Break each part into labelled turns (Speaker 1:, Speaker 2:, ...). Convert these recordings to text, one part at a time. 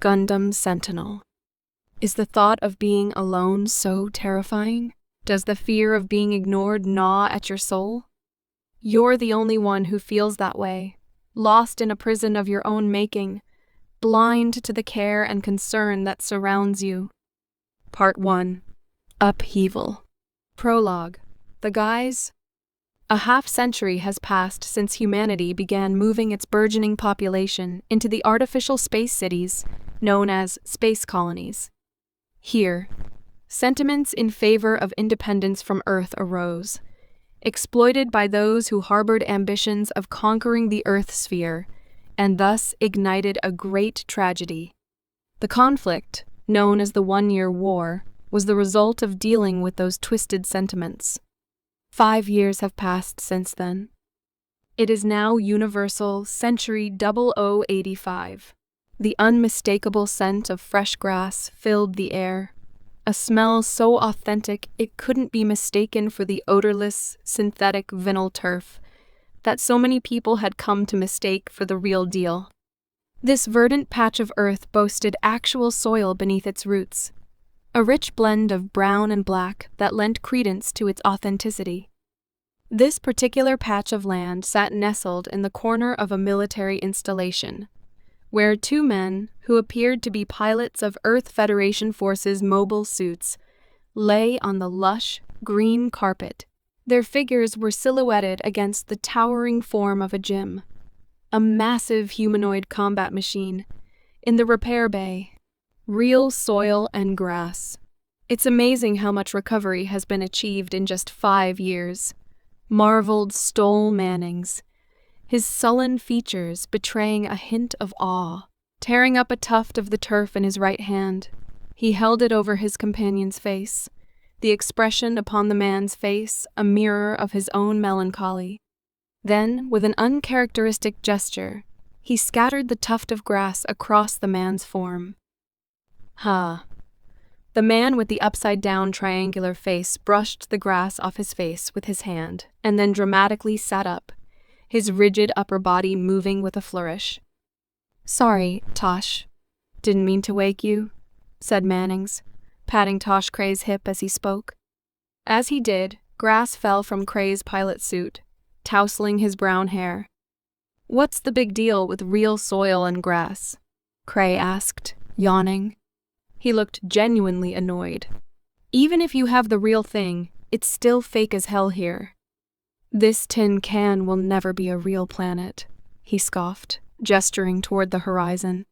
Speaker 1: Gundam Sentinel. Is the thought of being alone so terrifying? Does the fear of being ignored gnaw at your soul? You're the only one who feels that way, lost in a prison of your own making, blind to the care and concern that surrounds you. Part 1. Upheaval. Prologue. The guys. A half-century has passed since humanity began moving its burgeoning population into the artificial space cities known as space colonies. Here, sentiments in favor of independence from Earth arose, exploited by those who harbored ambitions of conquering the Earth sphere, and thus ignited a great tragedy. The conflict, known as the 1-Year War, was the result of dealing with those twisted sentiments. 5 years have passed since then. It is now universal century 0085. The unmistakable scent of fresh grass filled the air, a smell so authentic it couldn't be mistaken for the odorless, synthetic vinyl turf that so many people had come to mistake for the real deal. This verdant patch of earth boasted actual soil beneath its roots, a rich blend of brown and black that lent credence to its authenticity. This particular patch of land sat nestled in the corner of a military installation, where 2 men, who appeared to be pilots of Earth Federation Forces mobile suits, lay on the lush, green carpet. Their figures were silhouetted against the towering form of a gym, a massive humanoid combat machine, in the repair bay. Real soil and grass. It's amazing how much recovery has been achieved in just 5 years, marveled Stoll Mannings, his sullen features betraying a hint of awe. Tearing up a tuft of the turf in his right hand, he held it over his companion's face, the expression upon the man's face a mirror of his own melancholy. Then, with an uncharacteristic gesture, he scattered the tuft of grass across the man's form. The man with the upside-down triangular face brushed the grass off his face with his hand, and then dramatically sat up, his rigid upper body moving with a flourish. "Sorry, Tosh. Didn't mean to wake you," said Mannings, patting Tosh Cray's hip as he spoke. As he did, grass fell from Cray's pilot suit, tousling his brown hair. "What's the big deal with real soil and grass?" Cray asked, yawning. He looked genuinely annoyed. "Even if you have the real thing, it's still fake as hell here. This tin can will never be a real planet," he scoffed, gesturing toward the horizon.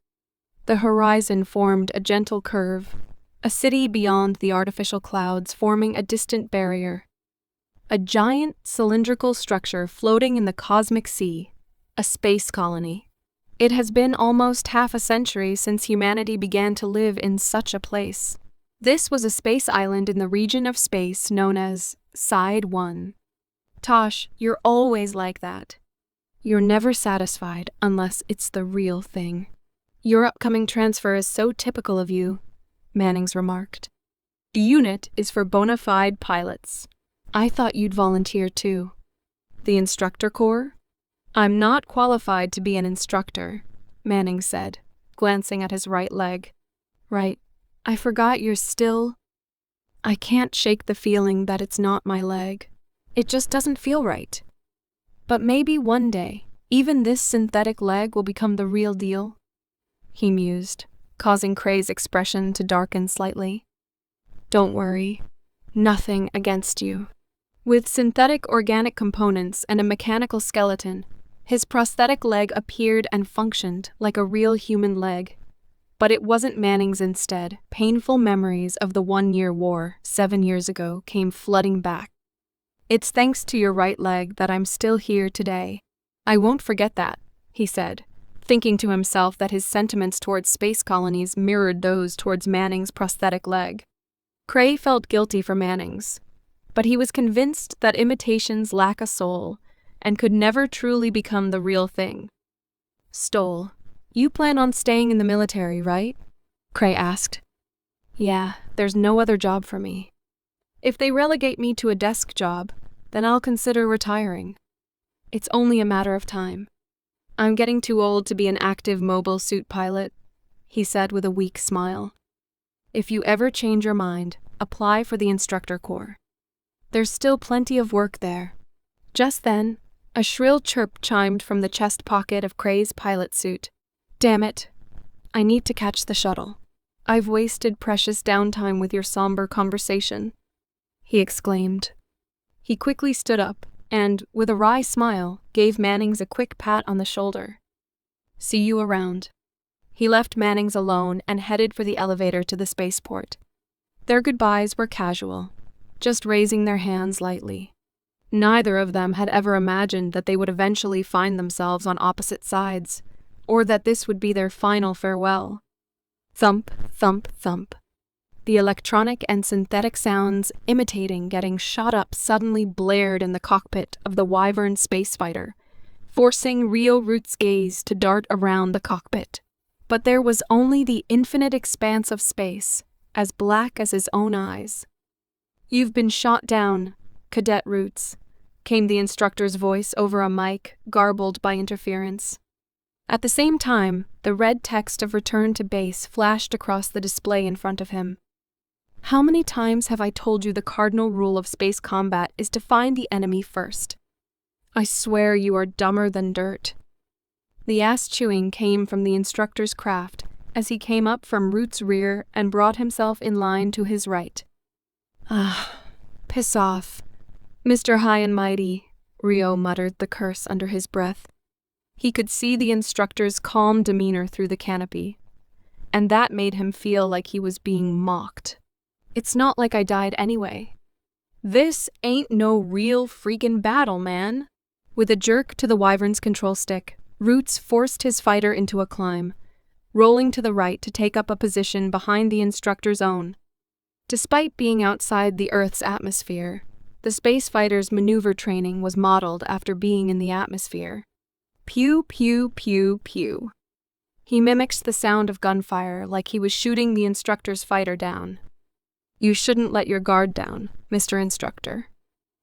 Speaker 1: The horizon formed a gentle curve, a city beyond the artificial clouds forming a distant barrier. A giant cylindrical structure floating in the cosmic sea, a space colony. It has been almost half a century since humanity began to live in such a place. This was a space island in the region of space known as Side 1. "Tosh, you're always like that. You're never satisfied unless it's the real thing. Your upcoming transfer is so typical of you," Mannings remarked. "The unit is for bona fide pilots. I thought you'd volunteer too." "The instructor corps?" "I'm not qualified to be an instructor," Mannings said, glancing at his right leg. "Right. I forgot you're still—" "I can't shake the feeling that it's not my leg. It just doesn't feel right. But maybe one day, even this synthetic leg will become the real deal," he mused, causing Cray's expression to darken slightly. "Don't worry. Nothing against you." With synthetic organic components and a mechanical skeleton, his prosthetic leg appeared and functioned like a real human leg. But it wasn't Manning's instead. Painful memories of the 1-Year War 7 years ago came flooding back. "It's thanks to your right leg that I'm still here today. I won't forget that," he said, thinking to himself that his sentiments towards space colonies mirrored those towards Manning's prosthetic leg. Cray felt guilty for Mannings, but he was convinced that imitations lack a soul and could never truly become the real thing. "Stoll, you plan on staying in the military, right?" Cray asked. "Yeah, there's no other job for me. If they relegate me to a desk job, then I'll consider retiring. It's only a matter of time. I'm getting too old to be an active mobile suit pilot. he said with a weak smile. If you ever change your mind, apply for the instructor corps. There's still plenty of work there. Just then, a shrill chirp chimed from the chest pocket of Cray's pilot suit. Damn it. I need to catch the shuttle. I've wasted precious downtime with your somber conversation, he exclaimed. He quickly stood up and, with a wry smile, gave Mannings a quick pat on the shoulder. See you around. He left Mannings alone and headed for the elevator to the spaceport. Their goodbyes were casual, just raising their hands lightly. Neither of them had ever imagined that they would eventually find themselves on opposite sides, or that this would be their final farewell. Thump, thump, thump. The electronic and synthetic sounds imitating getting shot up suddenly blared in the cockpit of the Wyvern spacefighter, forcing Rio Root's gaze to dart around the cockpit. But there was only the infinite expanse of space, as black as his own eyes. You've been shot down, Cadet Roots, came the instructor's voice over a mic, garbled by interference. At the same time, the red text of return to base flashed across the display in front of him. How many times have I told you the cardinal rule of space combat is to find the enemy first? I swear you are dumber than dirt. The ass-chewing came from the instructor's craft as he came up from Root's rear and brought himself in line to his right. Ah, piss off. Mr. High and Mighty, Rio muttered the curse under his breath. He could see the instructor's calm demeanor through the canopy, and that made him feel like he was being mocked. It's not like I died anyway. This ain't no real freaking battle, man. With a jerk to the Wyvern's control stick, Roots forced his fighter into a climb, rolling to the right to take up a position behind the instructor's own. Despite being outside the Earth's atmosphere, the space fighter's maneuver training was modeled after being in the atmosphere. Pew, pew, pew, pew. He mimicked the sound of gunfire like he was shooting the instructor's fighter down. You shouldn't let your guard down, Mr. Instructor.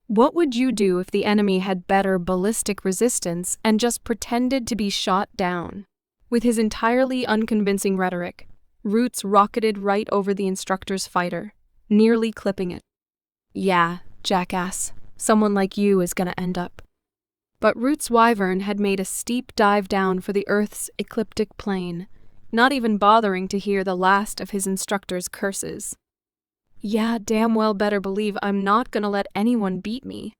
Speaker 1: What would you do if the enemy had better ballistic resistance and just pretended to be shot down? With his entirely unconvincing rhetoric, Roots rocketed right over the instructor's fighter, nearly clipping it. Yeah, jackass, someone like you is gonna end up. But Root's Wyvern had made a steep dive down for the Earth's ecliptic plane, not even bothering to hear the last of his instructor's curses. Yeah, damn well better believe I'm not gonna let anyone beat me.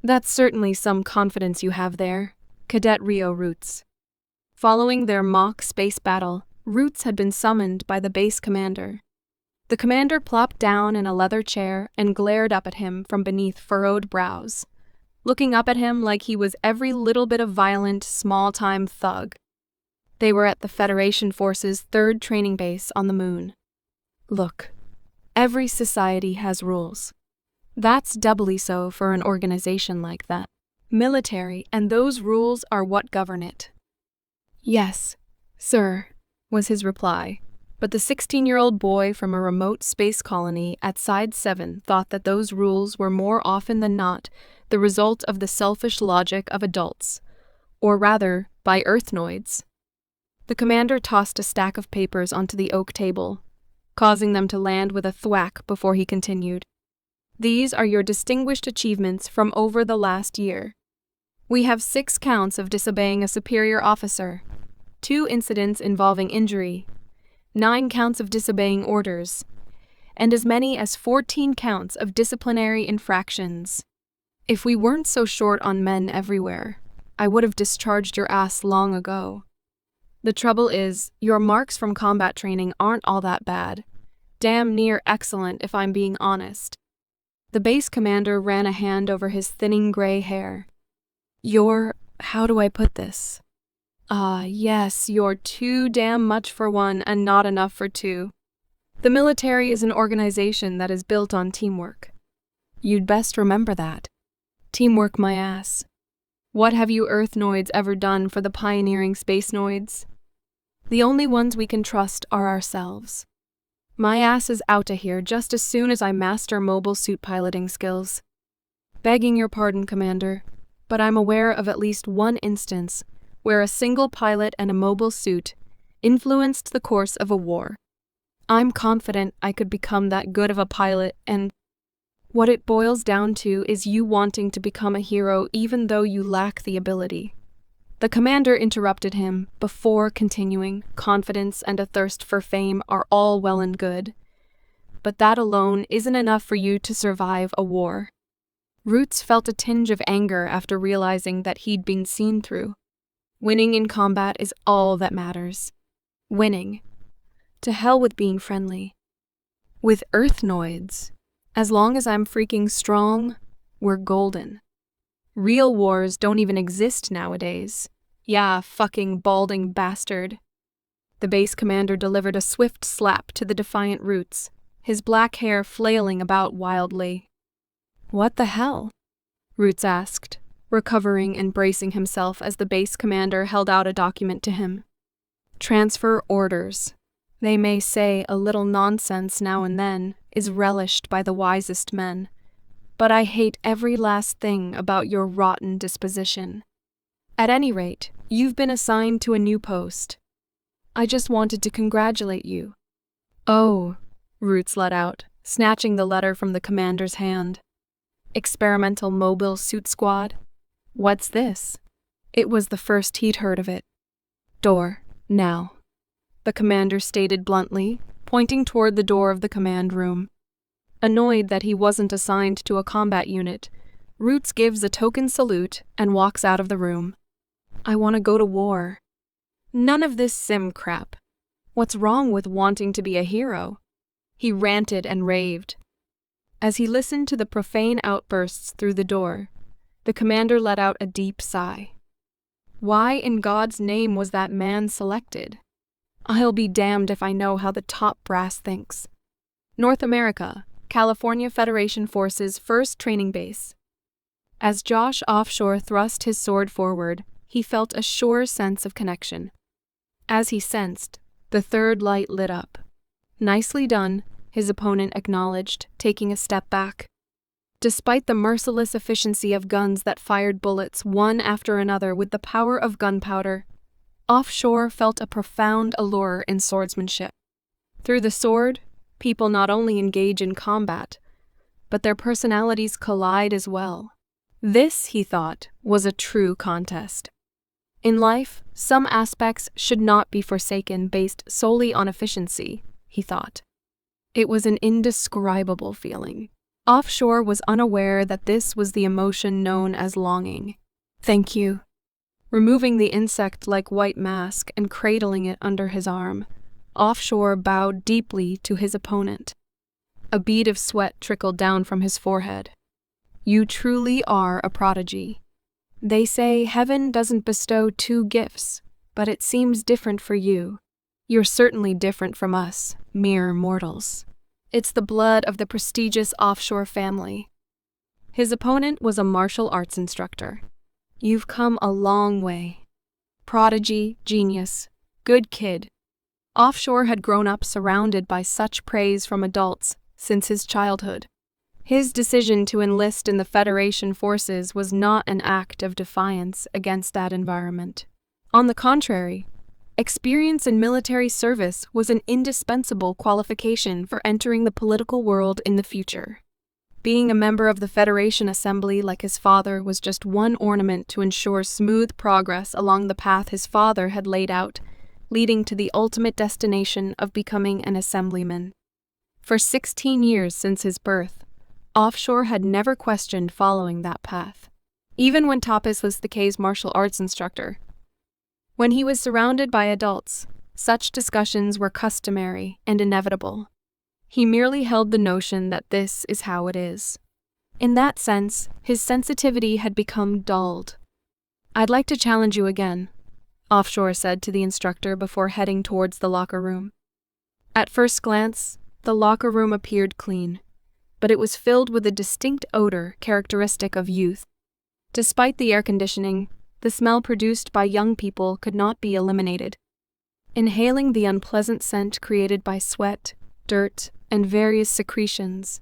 Speaker 1: That's certainly some confidence you have there, Cadet Rio Roots. Following their mock space battle, Roots had been summoned by the base commander. The commander plopped down in a leather chair and glared up at him from beneath furrowed brows, looking up at him like he was every little bit of violent, small-time thug. They were at the Federation Force's 3rd training base on the moon. Look, every society has rules. That's doubly so for an organization like that. Military, and those rules are what govern it. Yes, sir, was his reply, but the 16-year-old boy from a remote space colony at Side 7 thought that those rules were more often than not the result of the selfish logic of adults, or rather, by Earthnoids. The commander tossed a stack of papers onto the oak table, causing them to land with a thwack before he continued. These are your distinguished achievements from over the last year. We have 6 counts of disobeying a superior officer, 2 incidents involving injury, 9 counts of disobeying orders, and as many as 14 counts of disciplinary infractions. If we weren't so short on men everywhere, I would have discharged your ass long ago. The trouble is, your marks from combat training aren't all that bad. Damn near excellent if I'm being honest. The base commander ran a hand over his thinning gray hair. How do I put this? Yes, you're too damn much for one and not enough for two. The military is an organization that is built on teamwork. You'd best remember that. Teamwork my ass. What have you Earthnoids ever done for the pioneering Spacenoids? The only ones we can trust are ourselves. My ass is outta here just as soon as I master mobile suit piloting skills. Begging your pardon, Commander, but I'm aware of at least one instance where a single pilot and a mobile suit influenced the course of a war. I'm confident I could become that good of a pilot, and what it boils down to is you wanting to become a hero even though you lack the ability. The commander interrupted him before continuing. Confidence and a thirst for fame are all well and good, but that alone isn't enough for you to survive a war. Roots felt a tinge of anger after realizing that he'd been seen through. Winning in combat is all that matters. Winning. To hell with being friendly. With Earthnoids. As long as I'm freaking strong, we're golden. Real wars don't even exist nowadays. Yeah, fucking balding bastard. The base commander delivered a swift slap to the defiant Roots, his black hair flailing about wildly. What the hell? Roots asked, recovering and bracing himself as the base commander held out a document to him. Transfer orders. They may say a little nonsense now and then is relished by the wisest men, but I hate every last thing about your rotten disposition. At any rate, you've been assigned to a new post. I just wanted to congratulate you. Oh, Roots let out, snatching the letter from the commander's hand. Experimental Mobile Suit Squad? What's this? It was the first he'd heard of it. Door, now. The commander stated bluntly, pointing toward the door of the command room. Annoyed that he wasn't assigned to a combat unit, Roots gives a token salute and walks out of the room. I want to go to war. None of this sim crap. What's wrong with wanting to be a hero? He ranted and raved. As he listened to the profane outbursts through the door, the commander let out a deep sigh. Why in God's name was that man selected? I'll be damned if I know how the top brass thinks. North America, California Federation Forces First Training Base. As Josh Offshore thrust his sword forward, he felt a sure sense of connection. As he sensed, the third light lit up. Nicely done, his opponent acknowledged, taking a step back. Despite the merciless efficiency of guns that fired bullets one after another with the power of gunpowder, Offshore felt a profound allure in swordsmanship. Through the sword, people not only engage in combat, but their personalities collide as well. This, he thought, was a true contest. In life, some aspects should not be forsaken based solely on efficiency, he thought. It was an indescribable feeling. Offshore was unaware that this was the emotion known as longing. Thank you. Removing the insect-like white mask and cradling it under his arm, Offshore bowed deeply to his opponent. A bead of sweat trickled down from his forehead. You truly are a prodigy. They say heaven doesn't bestow two gifts, but it seems different for you. You're certainly different from us, mere mortals. It's the blood of the prestigious Offshore family. His opponent was a martial arts instructor. You've come a long way. Prodigy, genius, good kid. Offshore had grown up surrounded by such praise from adults since his childhood. His decision to enlist in the Federation forces was not an act of defiance against that environment. On the contrary, experience in military service was an indispensable qualification for entering the political world in the future. Being a member of the Federation Assembly like his father was just one ornament to ensure smooth progress along the path his father had laid out, leading to the ultimate destination of becoming an assemblyman. For 16 years since his birth, Offshore had never questioned following that path, even when Tapas was the K's martial arts instructor. When he was surrounded by adults, such discussions were customary and inevitable. He merely held the notion that this is how it is. In that sense, his sensitivity had become dulled. I'd like to challenge you again, Offshore said to the instructor before heading towards the locker room. At first glance, the locker room appeared clean, but it was filled with a distinct odor characteristic of youth. Despite the air conditioning, the smell produced by young people could not be eliminated. Inhaling the unpleasant scent created by sweat, dirt, and various secretions,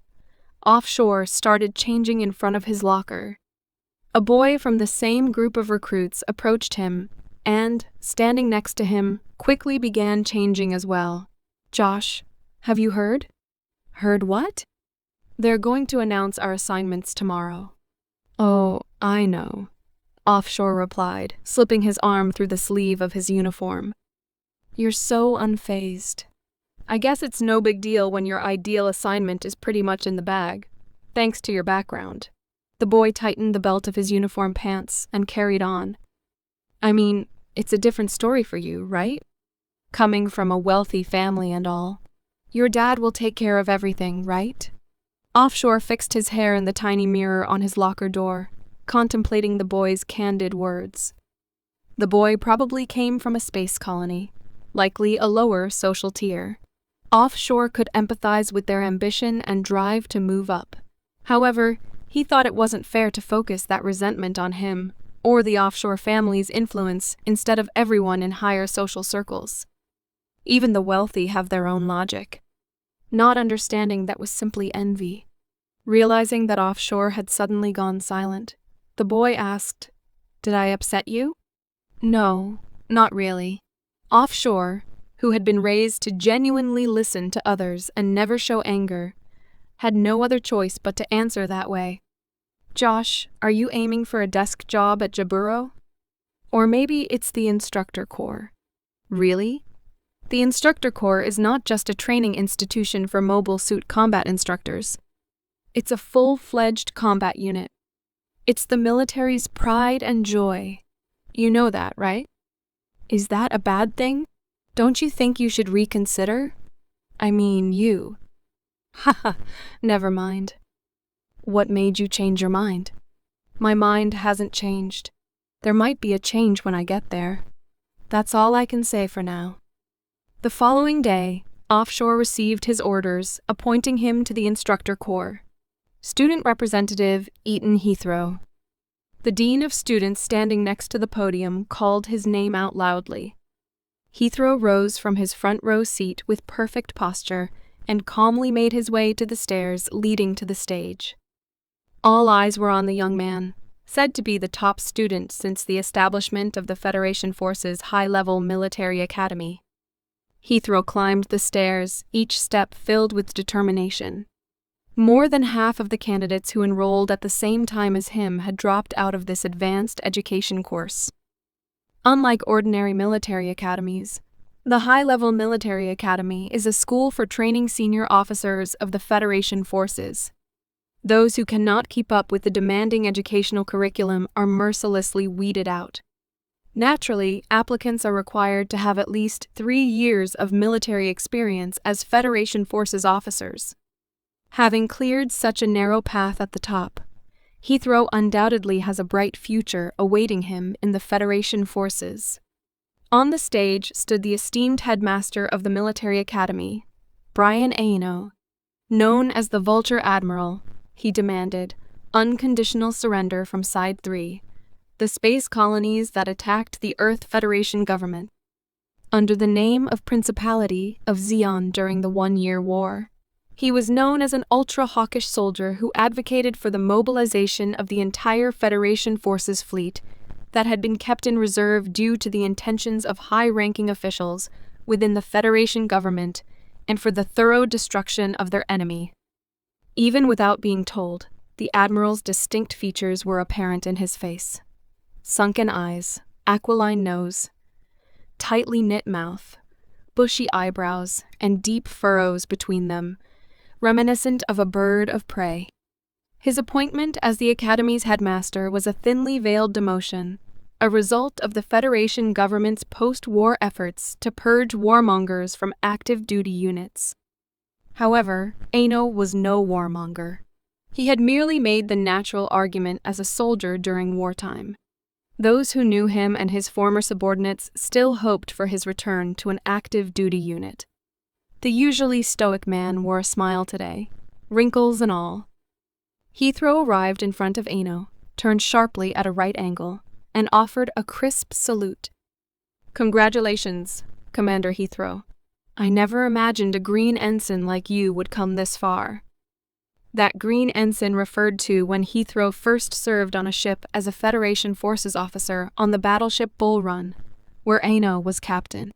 Speaker 1: Offshore started changing in front of his locker. A boy from the same group of recruits approached him and, standing next to him, quickly began changing as well. "Josh, have you heard?" "Heard what?" "They're going to announce our assignments tomorrow." "Oh, I know," Offshore replied, slipping his arm through the sleeve of his uniform. "You're so unfazed. I guess it's no big deal when your ideal assignment is pretty much in the bag, thanks to your background." The boy tightened the belt of his uniform pants and carried on. "I mean, it's a different story for you, right? Coming from a wealthy family and all. Your dad will take care of everything, right?" Offshore fixed his hair in the tiny mirror on his locker door, contemplating the boy's candid words. The boy probably came from a space colony, likely a lower social tier. Offshore could empathize with their ambition and drive to move up. However, he thought it wasn't fair to focus that resentment on him or the Offshore family's influence instead of everyone in higher social circles. Even the wealthy have their own logic. Not understanding that was simply envy. Realizing that Offshore had suddenly gone silent, the boy asked, "Did I upset you?" "No, not really." Offshore, who had been raised to genuinely listen to others and never show anger, had no other choice but to answer that way. "Josh, are you aiming for a desk job at Jaburo? Or maybe it's the Instructor Corps." "Really?" The Instructor Corps is not just a training institution for mobile suit combat instructors. It's a full-fledged combat unit. It's the military's pride and joy. You know that, right? Is that a bad thing? Don't you think you should reconsider? I mean, you. Haha, never mind. What made you change your mind? My mind hasn't changed. There might be a change when I get there. That's all I can say for now. The following day, Offshore received his orders, appointing him to the Instructor Corps. Student Representative Eaton Heathrow. The Dean of Students standing next to the podium called his name out loudly. Heathrow rose from his front row seat with perfect posture and calmly made his way to the stairs leading to the stage. All eyes were on the young man, said to be the top student since the establishment of the Federation Force's high-level military academy. Heathrow climbed the stairs, each step filled with determination. More than half of the candidates who enrolled at the same time as him had dropped out of this advanced education course. Unlike ordinary military academies, the High-Level Military Academy is a school for training senior officers of the Federation Forces. Those who cannot keep up with the demanding educational curriculum are mercilessly weeded out. Naturally, applicants are required to have at least 3 years of military experience as Federation Forces officers. Having cleared such a narrow path at the top, Heathrow undoubtedly has a bright future awaiting him in the Federation Forces. On the stage stood the esteemed headmaster of the military academy, Brian A.E.U.G. Known as the Vulture Admiral, he demanded unconditional surrender from Side 3, the space colonies that attacked the Earth Federation government, under the name of Principality of Zeon during the 1-year war. He was known as an ultra-hawkish soldier who advocated for the mobilization of the entire Federation Forces fleet that had been kept in reserve due to the intentions of high-ranking officials within the Federation government and for the thorough destruction of their enemy. Even without being told, the Admiral's distinct features were apparent in his face. Sunken eyes, aquiline nose, tightly knit mouth, bushy eyebrows, and deep furrows between them, reminiscent of a bird of prey. His appointment as the Academy's headmaster was a thinly veiled demotion, a result of the Federation government's post-war efforts to purge warmongers from active duty units. However, A.E.U.G was no warmonger. He had merely made the natural argument as a soldier during wartime. Those who knew him and his former subordinates still hoped for his return to an active duty unit. The usually stoic man wore a smile today, wrinkles and all. Heathrow arrived in front of A.E.U.G, turned sharply at a right angle, and offered a crisp salute. "Congratulations, Commander Heathrow. I never imagined a green ensign like you would come this far." That green ensign referred to when Heathrow first served on a ship as a Federation Forces officer on the battleship Bull Run, where A.E.U.G was captain.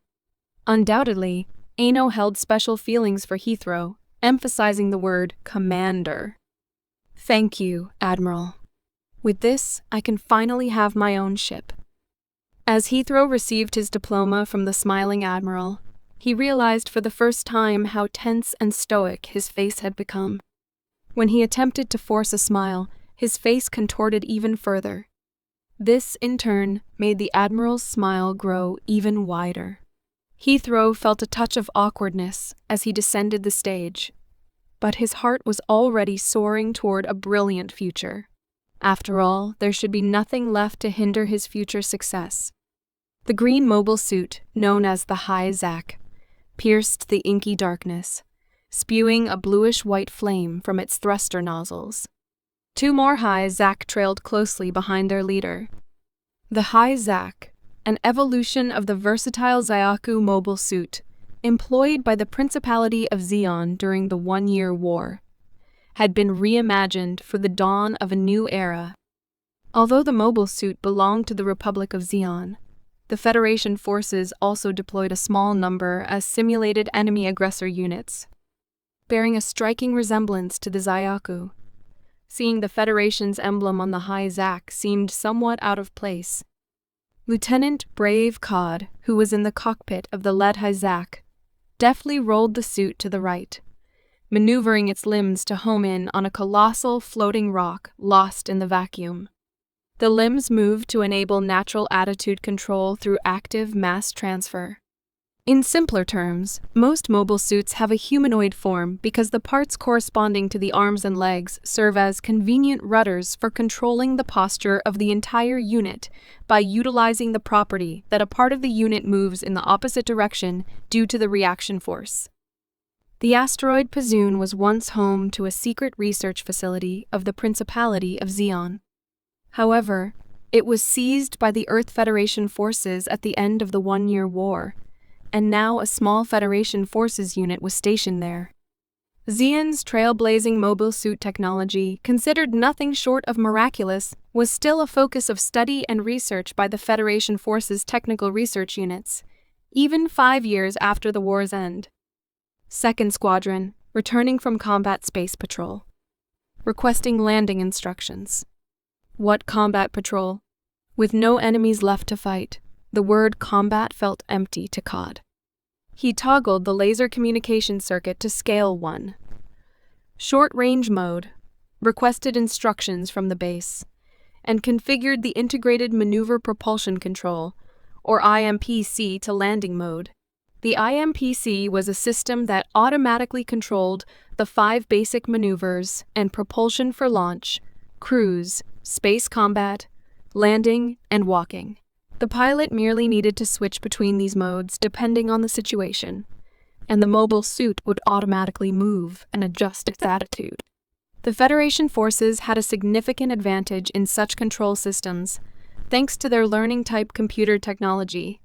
Speaker 1: Undoubtedly, A.E.U.G held special feelings for Heathrow, emphasizing the word commander. "Thank you, Admiral. With this, I can finally have my own ship." As Heathrow received his diploma from the smiling Admiral, he realized for the first time how tense and stoic his face had become. When he attempted to force a smile, his face contorted even further. This, in turn, made the Admiral's smile grow even wider. Heathrow felt a touch of awkwardness as he descended the stage, but his heart was already soaring toward a brilliant future. After all, there should be nothing left to hinder his future success. The green mobile suit, known as the A.E.U.G, pierced the inky darkness, spewing a bluish-white flame from its thruster nozzles. Two more A.E.U.G trailed closely behind their leader. The A.E.U.G, an evolution of the versatile Zeonic-Corps mobile suit, employed by the Principality of Zeon during the One-Year War, had been reimagined for the dawn of a new era. Although the mobile suit belonged to the Republic of Zeon, the Federation forces also deployed a small number as simulated enemy aggressor units, bearing a striking resemblance to the Zeonic-Corps. Seeing the Federation's emblem on the A.E.U.G seemed somewhat out of place. Lieutenant Brave Cod, who was in the cockpit of the lead A.E.U.G, deftly rolled the suit to the right, maneuvering its limbs to home in on a colossal floating rock lost in the vacuum. The limbs moved to enable natural attitude control through active mass transfer. In simpler terms, most mobile suits have a humanoid form because the parts corresponding to the arms and legs serve as convenient rudders for controlling the posture of the entire unit by utilizing the property that a part of the unit moves in the opposite direction due to the reaction force. The asteroid Pazun was once home to a secret research facility of the Principality of Zeon. However, it was seized by the Earth Federation forces at the end of the One-Year War, and now a small Federation forces unit was stationed there. Zeon's trailblazing mobile suit technology, considered nothing short of miraculous, was still a focus of study and research by the Federation forces' technical research units, even 5 years after the war's end. 2nd Squadron, returning from combat space patrol. Requesting landing instructions. What combat patrol? With no enemies left to fight, the word combat felt empty to Cod. He toggled the laser communication circuit to scale 1. Short-range mode, requested instructions from the base, and configured the Integrated Maneuver Propulsion Control, or IMPC, to landing mode. The IMPC was a system that automatically controlled the 5 basic maneuvers and propulsion for launch, cruise, space combat, landing, and walking. The pilot merely needed to switch between these modes depending on the situation, and the mobile suit would automatically move and adjust its attitude. The Federation forces had a significant advantage in such control systems, thanks to their learning-type computer technology.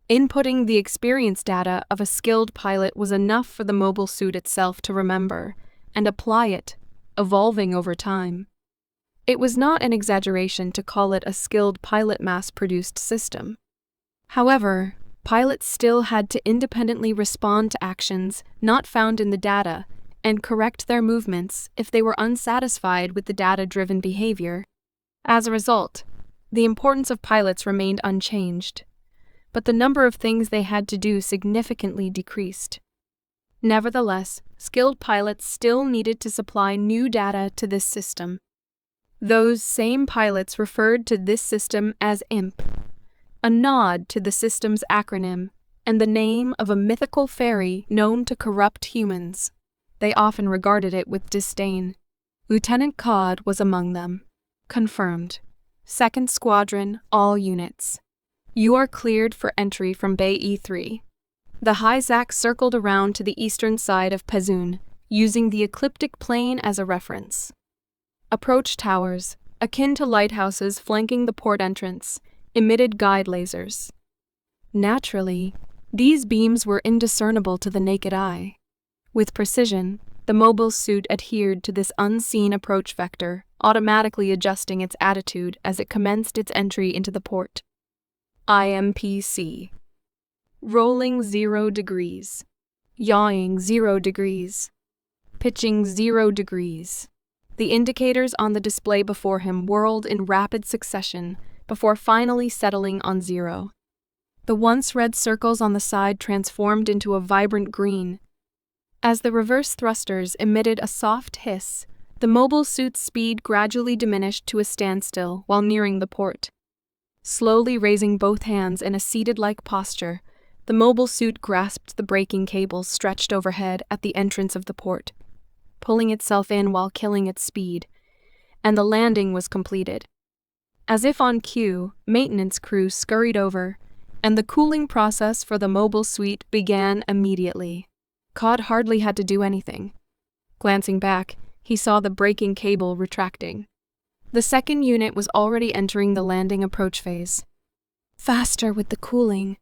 Speaker 1: Inputting the experience data of a skilled pilot was enough for the mobile suit itself to remember and apply it, evolving over time. It was not an exaggeration to call it a skilled pilot mass-produced system. However, pilots still had to independently respond to actions not found in the data and correct their movements if they were unsatisfied with the data-driven behavior. As a result, the importance of pilots remained unchanged, but the number of things they had to do significantly decreased. Nevertheless, skilled pilots still needed to supply new data to this system. Those same pilots referred to this system as IMP, a nod to the system's acronym and the name of a mythical fairy known to corrupt humans. They often regarded it with disdain. Lieutenant Cod was among them. Confirmed. 2nd Squadron, all units. You are cleared for entry from Bay E3. The A.E.U.G circled around to the eastern side of Pazun, using the ecliptic plane as a reference. Approach towers, akin to lighthouses flanking the port entrance, emitted guide lasers. Naturally, these beams were indiscernible to the naked eye. With precision, the mobile suit adhered to this unseen approach vector, automatically adjusting its attitude as it commenced its entry into the port. IMPC. Rolling 0 degrees. Yawing 0 degrees. Pitching 0 degrees. The indicators on the display before him whirled in rapid succession before finally settling on 0. The once red circles on the side transformed into a vibrant green. As the reverse thrusters emitted a soft hiss, the mobile suit's speed gradually diminished to a standstill while nearing the port. Slowly raising both hands in a seated-like posture, the mobile suit grasped the braking cables stretched overhead at the entrance of the port, pulling itself in while killing its speed, and the landing was completed. As if on cue, maintenance crews scurried over, and the cooling process for the mobile suite began immediately. Cod hardly had to do anything. Glancing back, he saw the braking cable retracting. The second unit was already entering the landing approach phase. Faster with the cooling.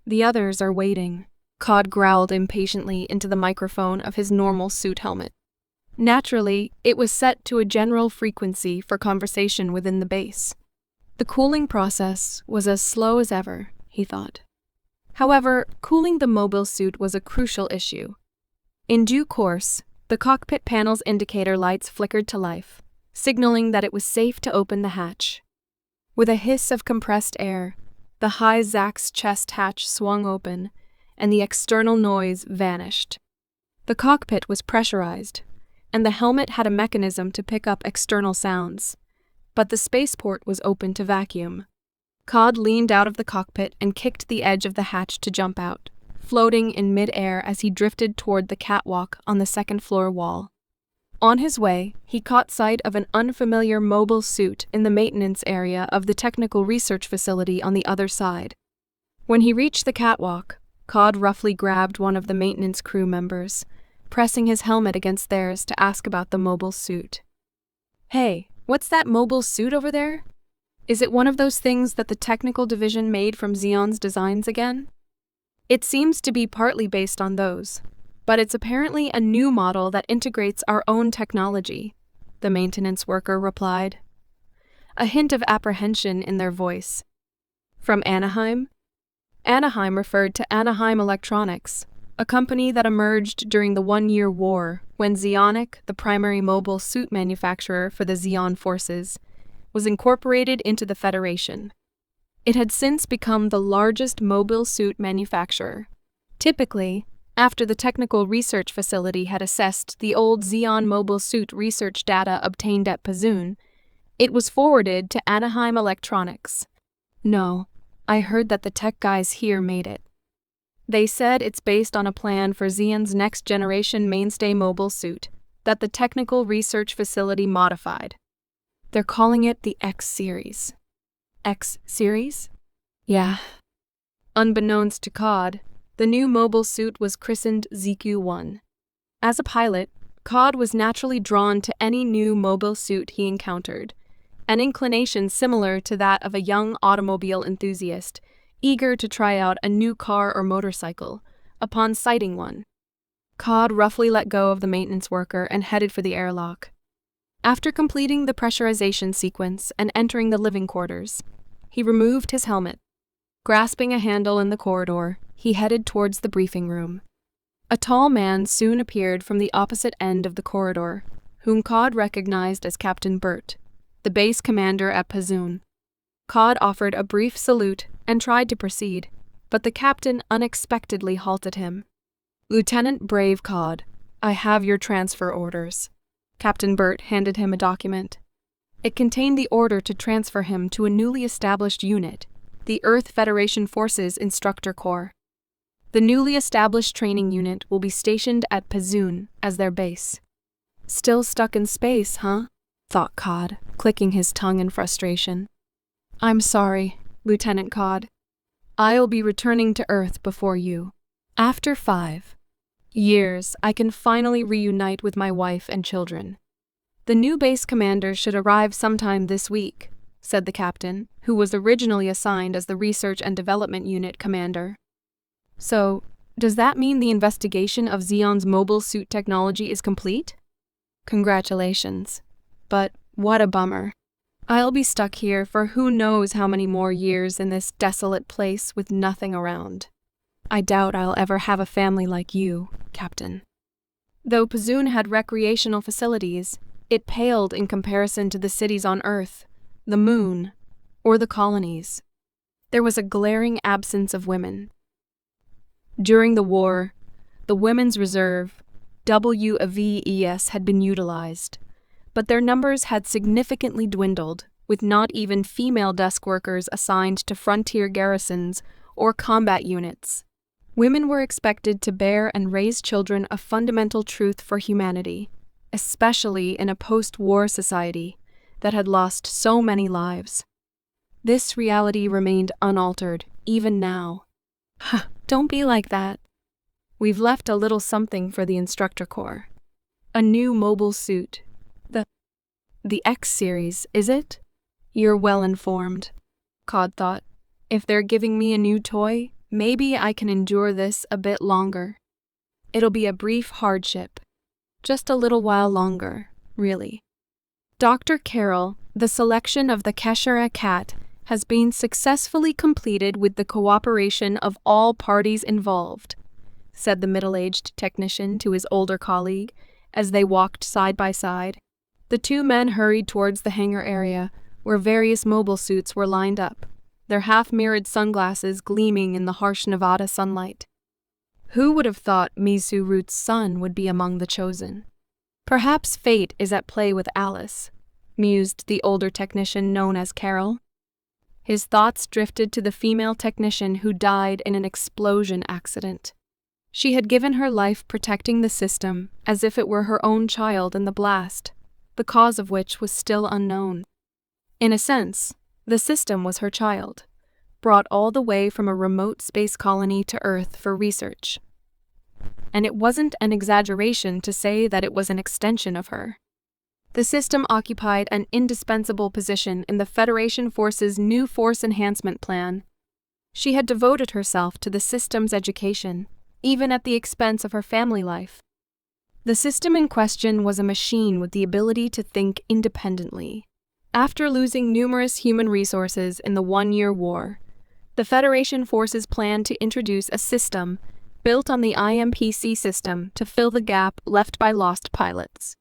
Speaker 1: The others are waiting. Cod growled impatiently into the microphone of his normal suit helmet. Naturally, it was set to a general frequency for conversation within the base. The cooling process was as slow as ever, he thought. However, cooling the mobile suit was a crucial issue. In due course, the cockpit panel's indicator lights flickered to life, signaling that it was safe to open the hatch. With a hiss of compressed air, the high Zach's chest hatch swung open, and the external noise vanished. The cockpit was pressurized, and the helmet had a mechanism to pick up external sounds, but the spaceport was open to vacuum. Cod leaned out of the cockpit and kicked the edge of the hatch to jump out, floating in mid-air as he drifted toward the catwalk on the second-floor wall. On his way, he caught sight of an unfamiliar mobile suit in the maintenance area of the technical research facility on the other side. When he reached the catwalk, Cod roughly grabbed one of the maintenance crew members, pressing his helmet against theirs to ask about the mobile suit. "Hey, what's that mobile suit over there? Is it one of those things that the technical division made from Zeon's designs again?" "It seems to be partly based on those, but it's apparently a new model that integrates our own technology," the maintenance worker replied, a hint of apprehension in their voice. "From Anaheim?" Anaheim referred to Anaheim Electronics, a company that emerged during the One-Year War when Zeonic, the primary mobile suit manufacturer for the Zeon forces, was incorporated into the Federation. It had since become the largest mobile suit manufacturer. Typically, after the technical research facility had assessed the old Zeon mobile suit research data obtained at Pazun, it was forwarded to Anaheim Electronics. "No, I heard that the tech guys here made it. They said it's based on a plan for Zeon's next-generation mainstay mobile suit that the technical research facility modified. They're calling it the X-Series." X-Series? Yeah. Unbeknownst to Cod, the new mobile suit was christened ZQ-1. As a pilot, Cod was naturally drawn to any new mobile suit he encountered, an inclination similar to that of a young automobile enthusiast eager to try out a new car or motorcycle upon sighting one. Cod roughly let go of the maintenance worker and headed for the airlock. After completing the pressurization sequence and entering the living quarters, he removed his helmet. Grasping a handle in the corridor, he headed towards the briefing room. A tall man soon appeared from the opposite end of the corridor, whom Cod recognized as Captain Burt, the base commander at Pazun. Cod offered a brief salute and tried to proceed, but the captain unexpectedly halted him. "Lieutenant Brave Cod, I have your transfer orders." Captain Burt handed him a document. It contained the order to transfer him to a newly established unit, the Earth Federation Forces Instructor Corps. The newly established training unit will be stationed at Pazun as their base. "Still stuck in space, huh?" thought Cod, clicking his tongue in frustration. "I'm sorry, Lieutenant Cod. I'll be returning to Earth before you. After 5 years, I can finally reunite with my wife and children. The new base commander should arrive sometime this week," said the captain, who was originally assigned as the Research and Development Unit commander. "So, does that mean the investigation of Zeon's mobile suit technology is complete? Congratulations. But what a bummer. I'll be stuck here for who knows how many more years in this desolate place with nothing around." I doubt I'll ever have a family like you, Captain. Though Pazun had recreational facilities, it paled in comparison to the cities on Earth, the Moon, or the colonies. There was a glaring absence of women. During the war, the Women's Reserve, WVES, had been utilized, but their numbers had significantly dwindled, with not even female desk workers assigned to frontier garrisons or combat units. Women were expected to bear and raise children, a fundamental truth for humanity, especially in a post-war society that had lost so many lives. This reality remained unaltered, even now. Don't be like that. We've left a little something for the instructor corps. A new mobile suit. The X series, is it? You're well informed. Cod thought. If they're giving me a new toy, maybe I can endure this a bit longer. It'll be a brief hardship. Just a little while longer, really. Dr. Carroll, the selection of the Keshara cat has been successfully completed with the cooperation of all parties involved, said the middle-aged technician to his older colleague as they walked side by side. The two men hurried towards the hangar area, where various mobile suits were lined up, their half-mirrored sunglasses gleaming in the harsh Nevada sunlight. Who would have thought Misu Root's son would be among the chosen? Perhaps fate is at play with Alice, mused the older technician known as Carol. His thoughts drifted to the female technician who died in an explosion accident. She had given her life protecting the system as if it were her own child in the blast, the cause of which was still unknown. In a sense, the system was her child, brought all the way from a remote space colony to Earth for research. And it wasn't an exaggeration to say that it was an extension of her. The system occupied an indispensable position in the Federation Force's new force enhancement plan. She had devoted herself to the system's education, even at the expense of her family life. The system in question was a machine with the ability to think independently. After losing numerous human resources in the one-year war, the Federation Forces planned to introduce a system built on the IMPC system to fill the gap left by lost pilots.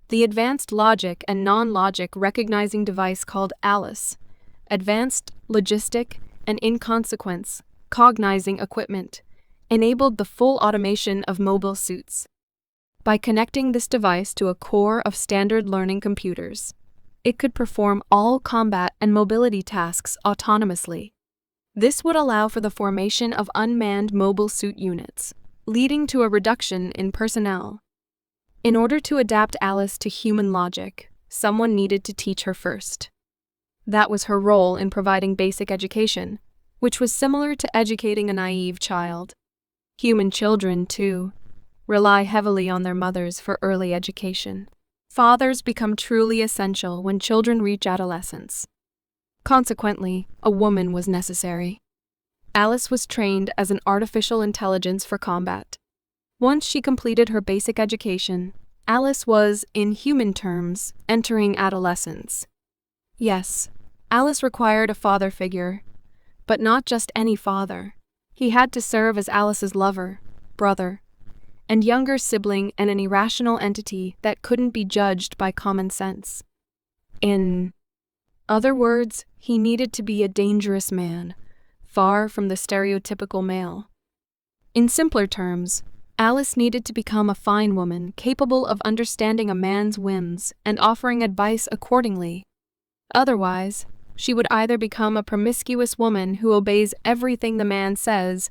Speaker 1: The Advanced Logic and Non-Logic Recognizing Device called ALICE, Advanced Logistic and Inconsequence Cognizing Equipment, enabled the full automation of mobile suits. By connecting this device to a core of standard learning computers, it could perform all combat and mobility tasks autonomously. This would allow for the formation of unmanned mobile suit units, leading to a reduction in personnel. In order to adapt Alice to human logic, someone needed to teach her first. That was her role in providing basic education, which was similar to educating a naive child. Human children, too, rely heavily on their mothers for early education. Fathers become truly essential when children reach adolescence. Consequently, a woman was necessary. Alice was trained as an artificial intelligence for combat. Once she completed her basic education, Alice was, in human terms, entering adolescence. Yes, Alice required a father figure, but not just any father. He had to serve as Alice's lover, brother, and younger sibling, and an irrational entity that couldn't be judged by common sense. In other words, he needed to be a dangerous man, far from the stereotypical male. In simpler terms, Alice needed to become a fine woman capable of understanding a man's whims and offering advice accordingly. Otherwise, she would either become a promiscuous woman who obeys everything the man says,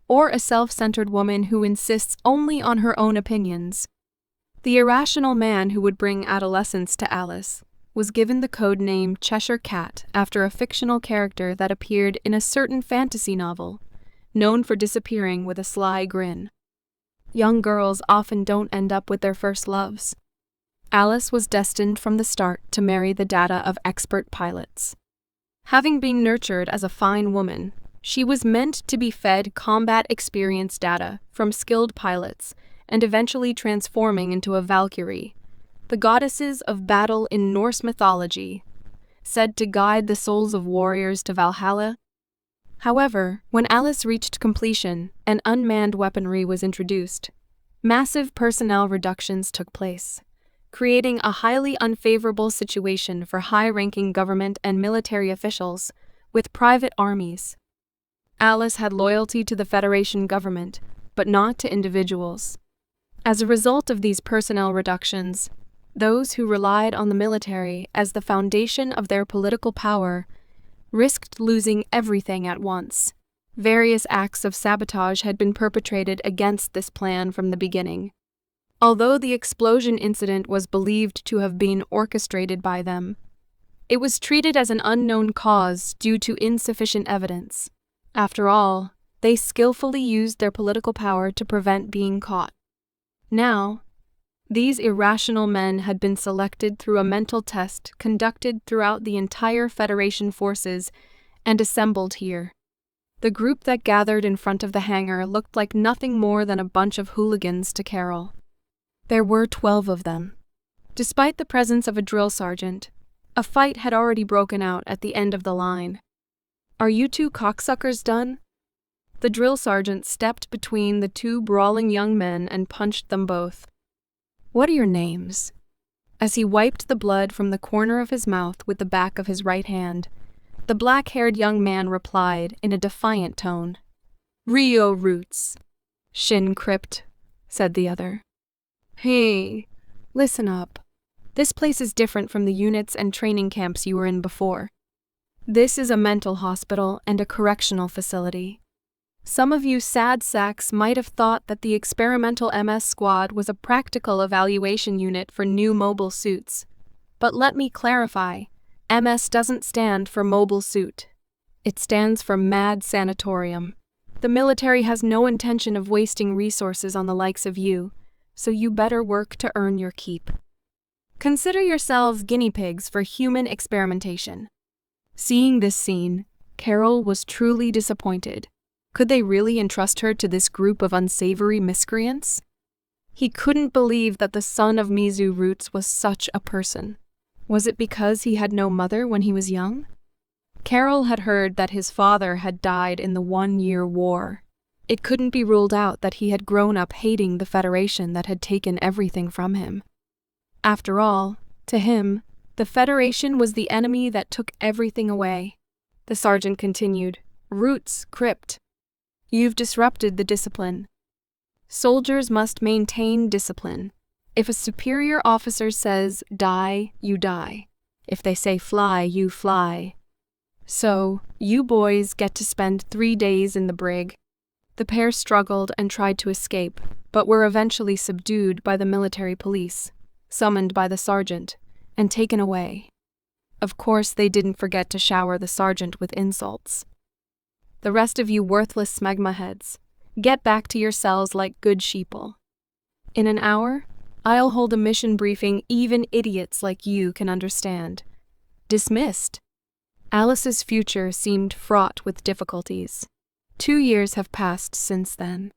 Speaker 1: or a self-centered woman who insists only on her own opinions. The irrational man who would bring adolescence to Alice was given the code name Cheshire Cat after a fictional character that appeared in a certain fantasy novel, known for disappearing with a sly grin. Young girls often don't end up with their first loves. Alice was destined from the start to marry the data of expert pilots. Having been nurtured as a fine woman, she was meant to be fed combat experience data from skilled pilots and eventually transforming into a Valkyrie, the goddesses of battle in Norse mythology, said to guide the souls of warriors to Valhalla. However, when Alice reached completion and unmanned weaponry was introduced, massive personnel reductions took place, creating a highly unfavorable situation for high-ranking government and military officials with private armies. Alice had loyalty to the Federation government, but not to individuals. As a result of these personnel reductions, those who relied on the military as the foundation of their political power risked losing everything at once. Various acts of sabotage had been perpetrated against this plan from the beginning. Although the explosion incident was believed to have been orchestrated by them, it was treated as an unknown cause due to insufficient evidence. After all, they skillfully used their political power to prevent being caught. Now, these irrational men had been selected through a mental test conducted throughout the entire Federation forces and assembled here. The group that gathered in front of the hangar looked like nothing more than a bunch of hooligans to Carol. There were 12 of them. Despite the presence of a drill sergeant, a fight had already broken out at the end of the line. "Are you two cocksuckers done?" The drill sergeant stepped between the two brawling young men and punched them both. "What are your names?" As he wiped the blood from the corner of his mouth with the back of his right hand, the black-haired young man replied in a defiant tone. "Rio Roots." "Shin Crypt," said the other. "Hey, listen up. This place is different from the units and training camps you were in before. This is a mental hospital and a correctional facility. Some of you sad sacks might have thought that the experimental MS squad was a practical evaluation unit for new mobile suits. But let me clarify, MS doesn't stand for mobile suit. It stands for Mad Sanatorium. The military has no intention of wasting resources on the likes of you, so you better work to earn your keep. Consider yourselves guinea pigs for human experimentation." Seeing this scene, Carol was truly disappointed. Could they really entrust her to this group of unsavory miscreants? He couldn't believe that the son of Mizu Roots was such a person. Was it because he had no mother when he was young? Carol had heard that his father had died in the 1-year war. It couldn't be ruled out that he had grown up hating the Federation that had taken everything from him. After all, to him, the Federation was the enemy that took everything away. The sergeant continued, "Roots, Crypt. You've disrupted the discipline. Soldiers must maintain discipline. If a superior officer says die, you die. If they say fly, you fly. So, you boys get to spend 3 days in the brig." The pair struggled and tried to escape, but were eventually subdued by the military police, summoned by the sergeant, and taken away. Of course, they didn't forget to shower the sergeant with insults. "The rest of you worthless smegma heads, get back to your cells like good sheeple. In an hour, I'll hold a mission briefing even idiots like you can understand. Dismissed." Alice's future seemed fraught with difficulties. 2 years have passed since then.